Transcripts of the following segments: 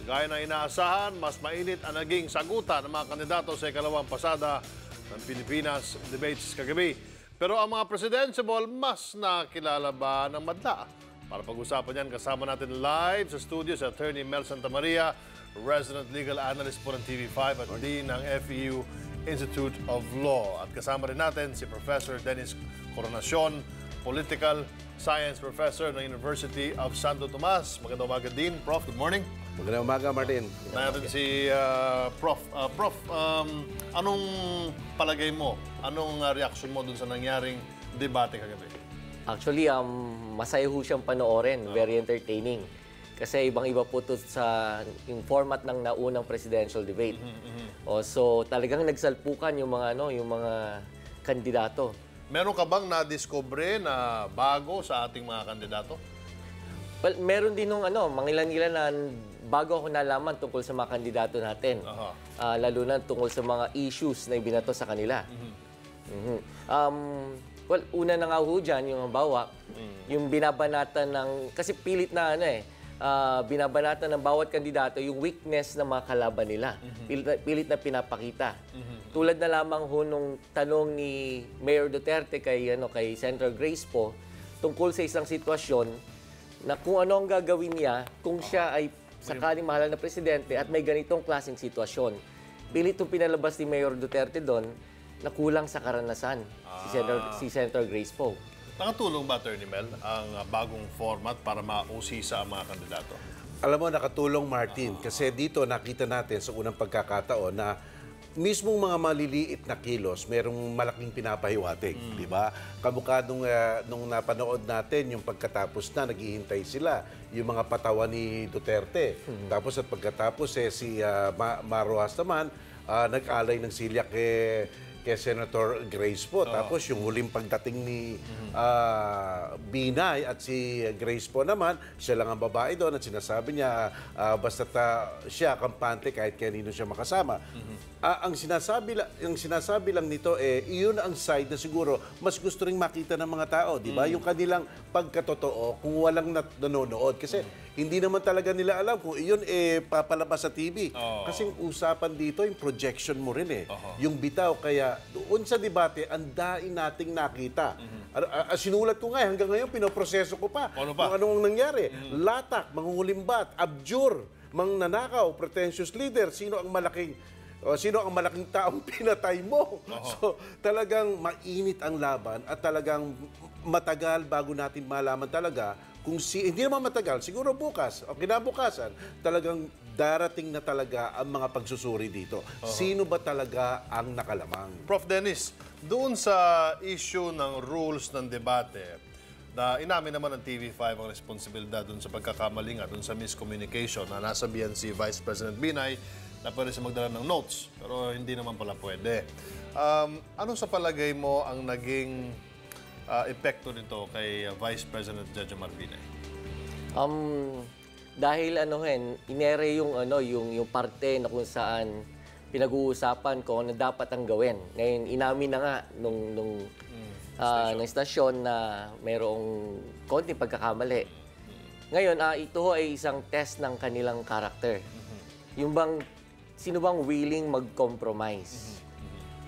Gaya ng inaasahan, mas mainit ang naging sagutan ng mga kandidato sa ikalawang pasada ng Pilipinas debates kagabi. Pero ang mga presidentiable, mas nakilala ba ng madla? Para pag-usapan yan, kasama natin live sa studio si Attorney Mel Santamaria, Resident Legal Analyst po ng TV5 at Dean ng FEU Institute of Law. At kasama rin natin si Professor Dennis Coronacion, Political Science Professor ng University of Santo Tomas. Magandang umaga, Dean. Prof, good morning. Magandang umaga, Martin. Natin si Prof. Prof, anong palagay mo? Anong reaksyon mo dun sa nangyaring debate kagabi? Actually, masaya ho siyang panoorin. Very entertaining. Kasi ibang-iba po ito sa yung format ng naunang presidential debate. So talagang nagsalpukan yung mga kandidato. Meron ka bang na-discover na bago sa ating mga kandidato? Well, meron din nung mangilan-ilan na bago ako nalaman tungkol sa mga kandidato natin. Lalo na tungkol sa mga issues na ibinato sa kanila. Well, una na nga ho dyan, yung halimbawa, yung binabanatan ng, kasi pilit na binabanatan ng bawat kandidato yung weakness ng mga kalaban nila. Pilit na pinapakita. Tulad na lamang ho nung tanong ni Mayor Duterte kay Senator Grace po tungkol sa isang sitwasyon na kung ano ang gagawin niya kung siya ay sakaling mahalal na presidente at may ganitong klaseng sitwasyon. Pilit itong pinalabas ni Mayor Duterte doon na kulang sa karanasan si Senator Grace Poe. Nakatulong ba, Attorney Mel, ang bagong format para mausisa ang mga kandidato? Alam mo, nakatulong, Martin, kasi dito nakita natin sa unang pagkakataon na mismong mga maliliit na kilos, merong malaking pinapahiwatig, di ba? Kamukha nung napanood natin, yung pagkatapos na, naghihintay sila, yung mga patawa ni Duterte. Tapos at pagkatapos, si Marroas naman, nag-alay ng silya kay Senator Grace po. Tapos yung huling pagdating ni Binay at si Grace po naman, siya lang ang babae doon at sinasabi niya basta't siya kampante kahit kanino siya makasama. Ang sinasabi lang nito iyon ang side na siguro mas gusto ring makita ng mga tao, di ba? Yung kanilang pagkatotoo kung walang nanonood kasi hindi naman talaga nila alam kung iyon papalabas sa TV. Kasi usapan dito yung projection mo rin yung bitaw kaya doon sa debate, ang daing nating nakita. Sinulat ko nga, hanggang ngayon, pinoproseso ko pa. Ano kung anong nangyari. Latak, manghuhulimbat, abjure, mangnanakaw, pretentious leader, sino ang malaking taong pinatay mo? So, talagang mainit ang laban at talagang matagal bago natin malaman talaga kung hindi naman matagal, siguro bukas o kinabukasan, talagang darating na talaga ang mga pagsusuri dito. Sino ba talaga ang nakalamang? Prof. Dennis, doon sa issue ng rules ng debate, na inamin naman ng TV5 ang responsibilidad doon sa pagkakamali nga, doon sa miscommunication na nasabihan si Vice President Binay na pwede siya magdala ng notes, pero hindi naman pala pwede. Ano sa palagay mo ang naging epekto nito kay Vice President Jejomar Binay? Dahil inere yung parte na kung saan pinag-uusapan ko na dapat ang gawin. Ngayon, inamin na nga nung istasyon na mayroong konting pagkakamali. Ngayon, ito ay isang test ng kanilang karakter. Yung sino bang willing mag-compromise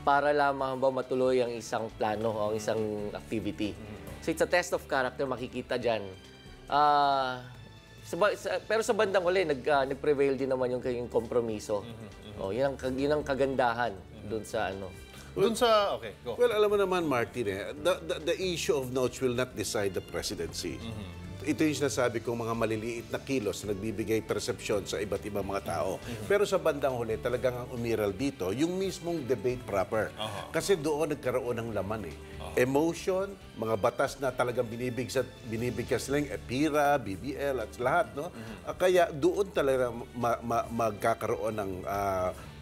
para lamang ba matuloy ang isang plano o ang isang activity. So it's a test of character, makikita dyan. Pero sa bandang uli, nag-prevail din naman yung kompromiso. Yun ang kagandahan doon sa Okay, go. Well, alam mo naman, Martin, the issue of notes will not decide the presidency. Ito yung sinasabi kong mga maliliit na kilos na nagbibigay persepsyon sa iba't ibang mga tao. Pero sa bandang huli, talagang ang umiral dito, yung mismong debate proper. Kasi doon nagkaroon ng laman emotion, mga batas na talagang binibigkas lang, EPIRA, BBL, at lahat, no? Kaya doon talaga magkakaroon ng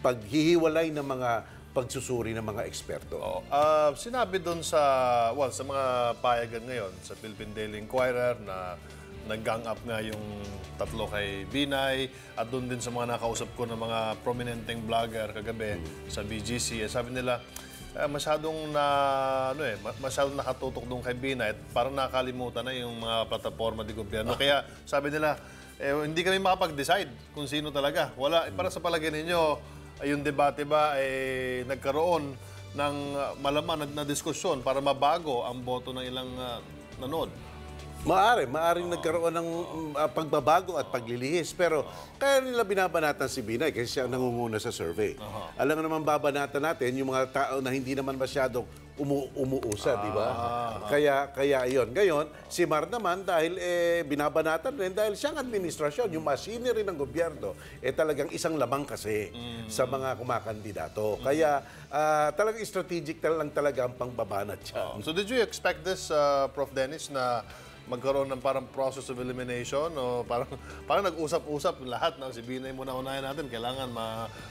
paghihiwalay ng mga pagsusuri ng mga eksperto. Sinabi doon sa mga payagan ngayon, sa Philippine Daily Inquirer, na nag-gang up nga yung tatlo kay Binay, at doon din sa mga nakausap ko ng mga prominenteng vlogger kagabi sa BGC, sabi nila, masyadong masyadong nakatutok doon kay Binay at parang nakalimutan na yung mga plataforma di gobyerno. Kaya sabi nila, hindi kami makapag-decide kung sino talaga. Wala. Para sa palagay ninyo, yung debate ba nagkaroon ng malaman na diskusyon para mabago ang boto ng ilang nanood? Maaring nagkaroon ng pagbabago at paglilihis. Pero kaya nila binabanatan si Binay kasi siya ang nangunguna sa survey. Alam naman babanatan natin yung mga tao na hindi naman masyadong umuusa, di ba? Kaya yun. Ngayon, si Mar naman dahil binabanatan rin dahil siyang administrasyon, yung machinery ng gobyerno, talagang isang lamang kasi sa mga kumakandidato. Kaya talagang strategic lang talaga ang pangbabanat siya. So did you expect this, Prof. Dennis, na magkaroon ng parang process of elimination o parang nag-usap-usap lahat na si Binay muna unahin natin, kailangan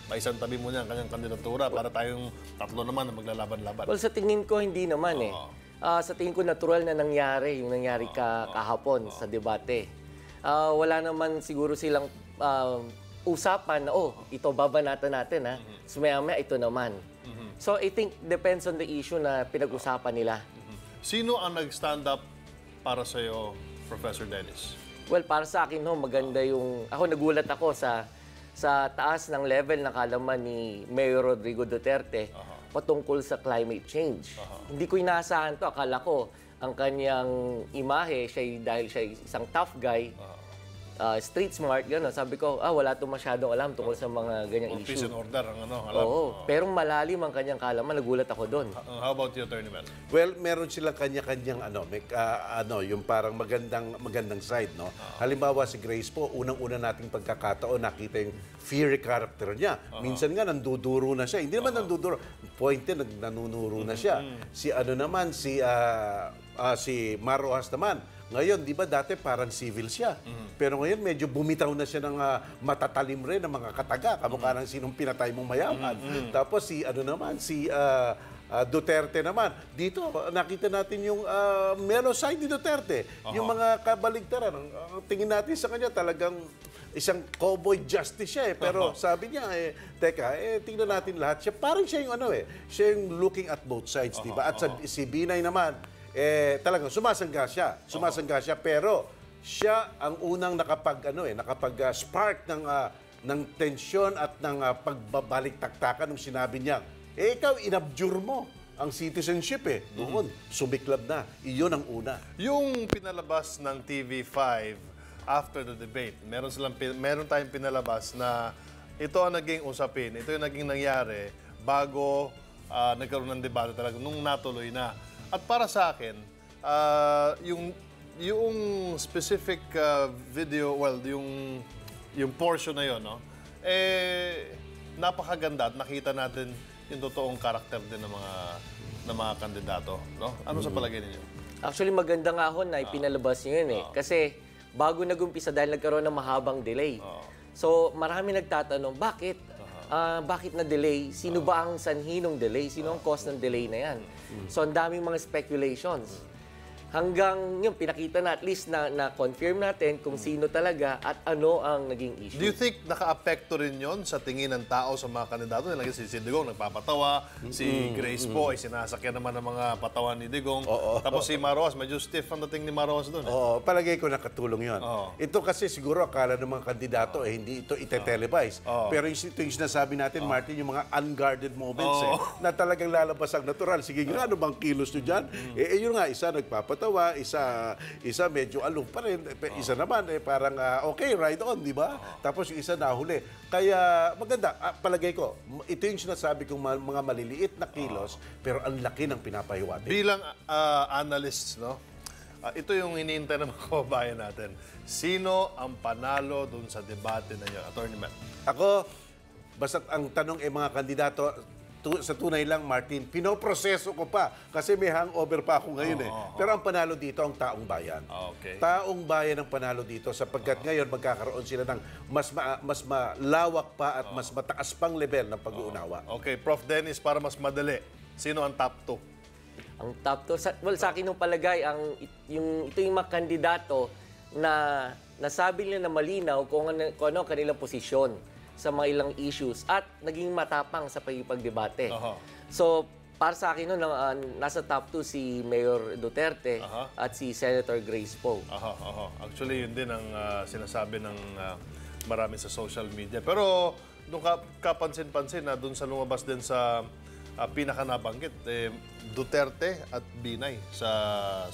maisang tabi mo niya ang kanyang kandidatura para tayong tatlo naman na maglalaban-laban? Well, sa tingin ko hindi naman sa tingin ko natural na nangyari yung nangyari kahapon sa debate. Wala naman siguro silang usapan na ito babanatan natin So maya-maya ito naman. So I think depends on the issue na pinag-usapan nila. Sino ang nag-stand up para sa iyo, Professor Dennis? Well, para sa akin, maganda yung... Ako, nagulat ako sa taas ng level ng kalaman ni Mayor Rodrigo Duterte patungkol sa climate change. Hindi ko inaasahan to. Akala ko, ang kanyang imahe, dahil siya isang tough guy, street smart, gano'n. Sabi ko, wala itong masyadong alam tungkol sa mga ganyang issue. Peace and order, ang alam. Oo, pero malalim ang kanyang kalaman. Nagulat ako doon. How about you, Attorney Mel? Well, meron silang kanya-kanyang yung parang magandang side, no? Halimbawa si Grace po, unang-una nating pagkakataon nakita yung fiery character niya. Minsan nga nanduduro na siya. Hindi naman nanduduro. Pointe nanunuro na siya. Si Mar Rojas naman. Ngayon, di ba dati parang civil siya. Pero ngayon medyo bumitaw na siya ng matatalim rin ng mga kataga. Kamukha ng sinong pinatay mong mayaman. Tapos si Duterte naman. Dito, nakita natin yung mellow side ni Duterte. Yung mga kabaligtaran. Ang tingin natin sa kanya talagang isang cowboy justice siya Pero sabi niya, tingnan natin lahat. Parang siya yung siya yung looking at both sides, di ba? At si Binay naman, talagang sumasangga siya. Pero siya ang unang nakapag-spark ng tensyon at ng pagbabalik-taktakan nung sinabi niya, ikaw, inabjure mo ang citizenship Doon, sumiklab na. Iyon ang una. Yung pinalabas ng TV5 after the debate, meron tayong pinalabas na ito ang naging usapin, ito yung naging nangyari bago nagkaroon ng debate talaga, nung natuloy na. At para sa akin, yung specific video, yung portion na yun, napakaganda at nakita natin yung totoong karakter din ng mga kandidato, no? Ano sa palagay ninyo? Actually, maganda nga na ipinalabas niyo yun Kasi bago nag-umpisa dahil nagkaroon ng mahabang delay. So, marami nagtatanong, bakit? Bakit na-delay? Sino ba ang sanhi ng delay? Sino ang cause ng delay na yan? So, ang daming mga speculations. Hanggang yung pinakita na at least na confirm natin kung sino talaga at ano ang naging issue. Do you think naka-apekto rin yon sa tingin ng tao sa mga kandidato? Si Digong nagpapatawa, si Grace po ay sinasakyan naman ng mga patawan ni Digong. Tapos si Maros, medyo stiff ang dating ni Maros doon. Oo, palagay ko nakatulong yon. Ito kasi siguro akala ng mga kandidato hindi ito ite-televise. Pero ito yung sinasabi natin, Martin, yung mga unguarded moments na talagang lalabas ang natural. Sige nga, ano bang kilos nyo dyan? Yun nga, isa nagpapatawa, isa medyo aloof pa rin, isa naman parang okay, ride on, di ba? Tapos yung isa nahuli. Kaya maganda, palagay ko, ito yung sinasabi kong mga maliliit na kilos, pero ang laki ng pinapahiwatig. Bilang analysts, no? Ito yung iniintay ng mga kababayan natin. Sino ang panalo dun sa debate na yun? Attorney Mel. Ako, basta ang tanong mga kandidato, sa tunay lang, Martin, pinoproseso ko pa kasi may hangover pa ako ngayon Pero ang panalo dito ang taong bayan. Okay. Taong bayan ang panalo dito sapagkat ngayon magkakaroon sila ng mas malawak pa at mas mataas pang level ng pag-uunawa. Okay, Prof. Dennis, para mas madali, sino ang top 2? Ang top 2, sa akin ng palagay, ito yung mga kandidato na nasabi nila na malinaw kung ano ang kanilang posisyon sa mga ilang issues at naging matapang sa pagdebate. So, para sa akin, no, nasa top 2 si Mayor Duterte at si Senator Grace Poe. Actually, yun din ang sinasabi ng marami sa social media. Pero doon kapansin-pansin na doon sa lumabas din sa pinakanabanggit, Duterte at Binay sa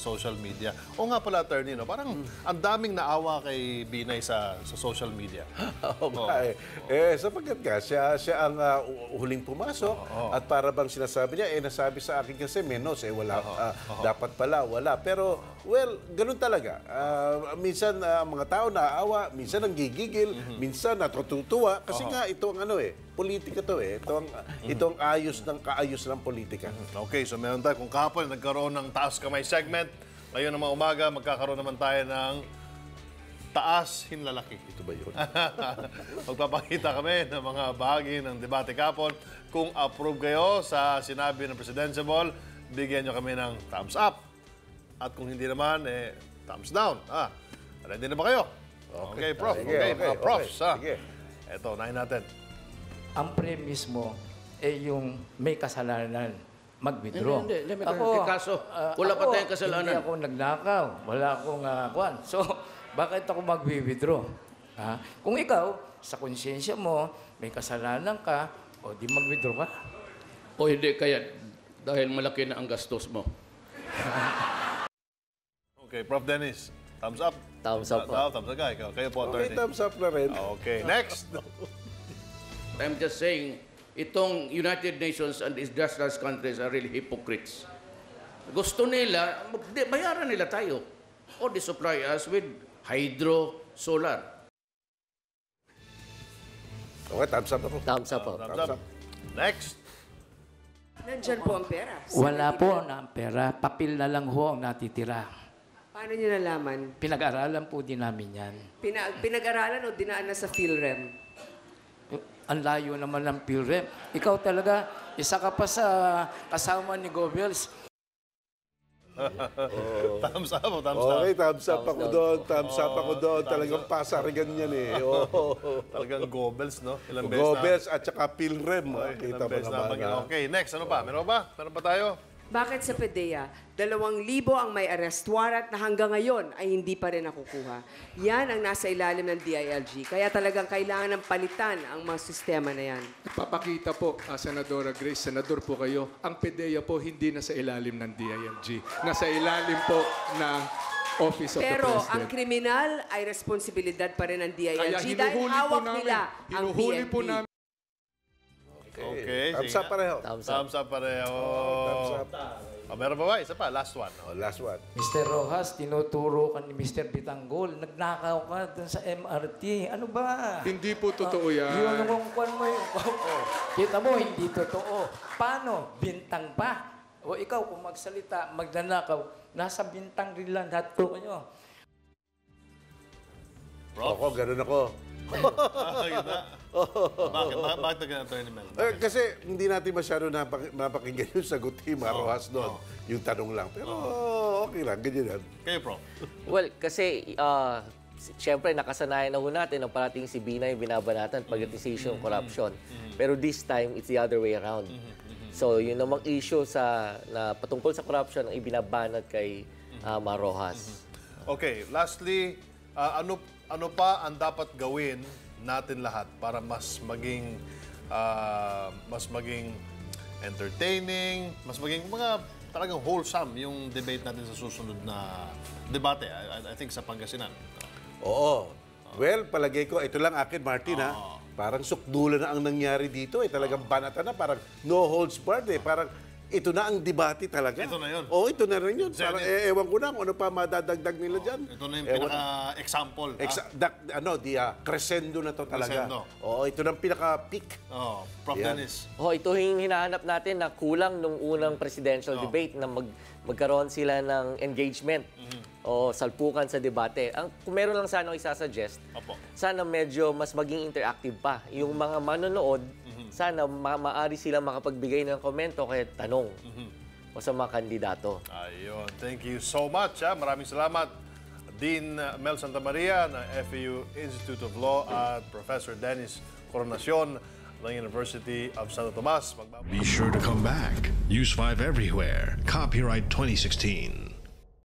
social media. O nga pala, attorney, no? Parang ang daming naawa kay Binay sa social media. Sapagkat nga, siya ang huling pumasok at para bang sinasabi niya, nasabi sa akin kasi menos, wala, dapat pala, wala. Pero, well, ganun talaga. Minsan, mga tao naawa, minsan nanggigigil, minsan natutuwa. Kasi nga, ito ang politika to Ito ang ayos ng politika. Okay, so meron tayo. Kung kahapon nagkaroon ng taas kamay segment, ngayon naman umaga, magkakaroon naman tayo ng taas hinlalaki. Ito ba yun? Magpapakita kami ng mga bahagi ng debate kahapon. Kung approve kayo sa sinabi ng Presidential Ball, bigyan nyo kami ng thumbs up. At kung hindi naman, thumbs down. Ready na ba kayo? Okay, Prof. Okay, mga profs. Sige. Ito, unahin natin. Ang premise mo yung may kasalanan mag-withdraw. Hindi. Kaso, wala pa tayong kasalanan. Hindi ako nagnakaw. Wala akong kwan. So, bakit ako mag-withdraw? Kung ikaw, sa konsyensya mo, may kasalanan ka, o di mag-withdraw ka. O hindi, kaya dahil malaki na ang gastos mo. Okay, Prof. Dennis, thumbs up. Thumbs up po. Thumbs up. Kayo po, Okay, attorney. thumbs up na rin. Okay, next. I'm just saying, itong United Nations and industrialized countries are really hypocrites. Gusto nila, bayaran nila tayo. Or they supply us with hydro, solar. Okay, thumbs up ako. Thumbs up po. Thumbs up. Next. Nandyan po ang pera. Wala po na ang pera. Papel na lang ho ang natitira. Paano niyo nalaman? Pinag-aralan po din namin yan. Pinag-aralan o dinaan na sa PhilRem? Ang layo naman ng PhilRem. Ikaw talaga, isa ka pa sa kasama ni Goebbels. Thumbs up o thumbs down? Okay, thumbs up ako doon. Thumbs up ako doon. Talagang pasarigan yan Talagang Goebbels, no? Ilang beses Goebbels at saka PhilRem. Ilang Kita mo beses na naman. Okay, next. Ano pa? Meron ba? Meron pa tayo? Bakit sa PDEA, 2,000 ang may arrest warrant na hanggang ngayon ay hindi pa rin nakukuha? Yan ang nasa ilalim ng DILG. Kaya talagang kailangan ng palitan ang mga sistema na yan. Papakita po, Senadora Grace, Senador po kayo, ang PDEA po hindi nasa ilalim ng DILG. Nasa ilalim po ng Office of Pero the President. ang kriminal ay responsibilidad pa rin ng DILG Kaya dahil hinuhuli po hawak namin, nila ang hinuhuli po PNP. namin. Okay, Thumbs sige up pareho. Thumbs up. Thumbs up pareho. Thumbs up. Meron pa ba? Isa pa, last one. Last one. Mr. Rojas, tinuturo ka ni Mr. Bitanggol. Nagnakaw ka dun sa MRT. Ano ba? Hindi po totoo yan. Yun ang kwan mo yung... Kita mo, hindi totoo. Paano? Bintang pa? O ikaw, kung magsalita, magnanakaw, nasa bintang rin lang lahat po nyo. Ako, ganun ako. Yun na. Bakit nag-attorney Mel? Kasi hindi natin masyado napakinggan yung sagot ni Rojas doon. Yung tanong lang. Pero okay lang, ganyan yan. Kayo, Prof. Well, kasi siyempre nakasanayan na ho natin ang parating si Binay binabanatan pagdating corruption. Pero this time, it's the other way around. So, yun namang issue na patungkol sa corruption ang ibinabanat kay Rojas. Okay, lastly, ano pa ang dapat gawin natin lahat para mas maging entertaining, mas maging mga talagang wholesome yung debate natin sa susunod na debate, I think sa Pangasinan. Oo. Well, palagay ko, ito lang akin, Martin, ha? Parang sukdulan na ang nangyari dito. Talagang banata na. Parang no holds barred, Parang ito na ang debate talaga. Ito na yun. Oo, ito na rin yun. Senate. Parang, ewan ko na kung ano pa madadagdag nila dyan. Ito na yung pinaka-example. Crescendo na to talaga. Crescendo. Oo, ito na ang pinaka-peak. Prof. Yan. Dennis. Ito yung hinahanap natin na kulang nung unang presidential debate na magkaroon sila ng engagement o salpukan sa debate. Kung meron lang sana ako isasuggest, sana medyo mas maging interactive pa. Yung mga manonood, sana maaari sila makapagbigay ng komento kahit tanong o sa mga kandidato. Ayun. Thank you so much. Maraming salamat. Dean Mel Santamaria ng FAU Institute of Law at Professor Dennis Coronacion ng University of Santo Tomas. Be sure to come back. Use 5 everywhere. Copyright 2016.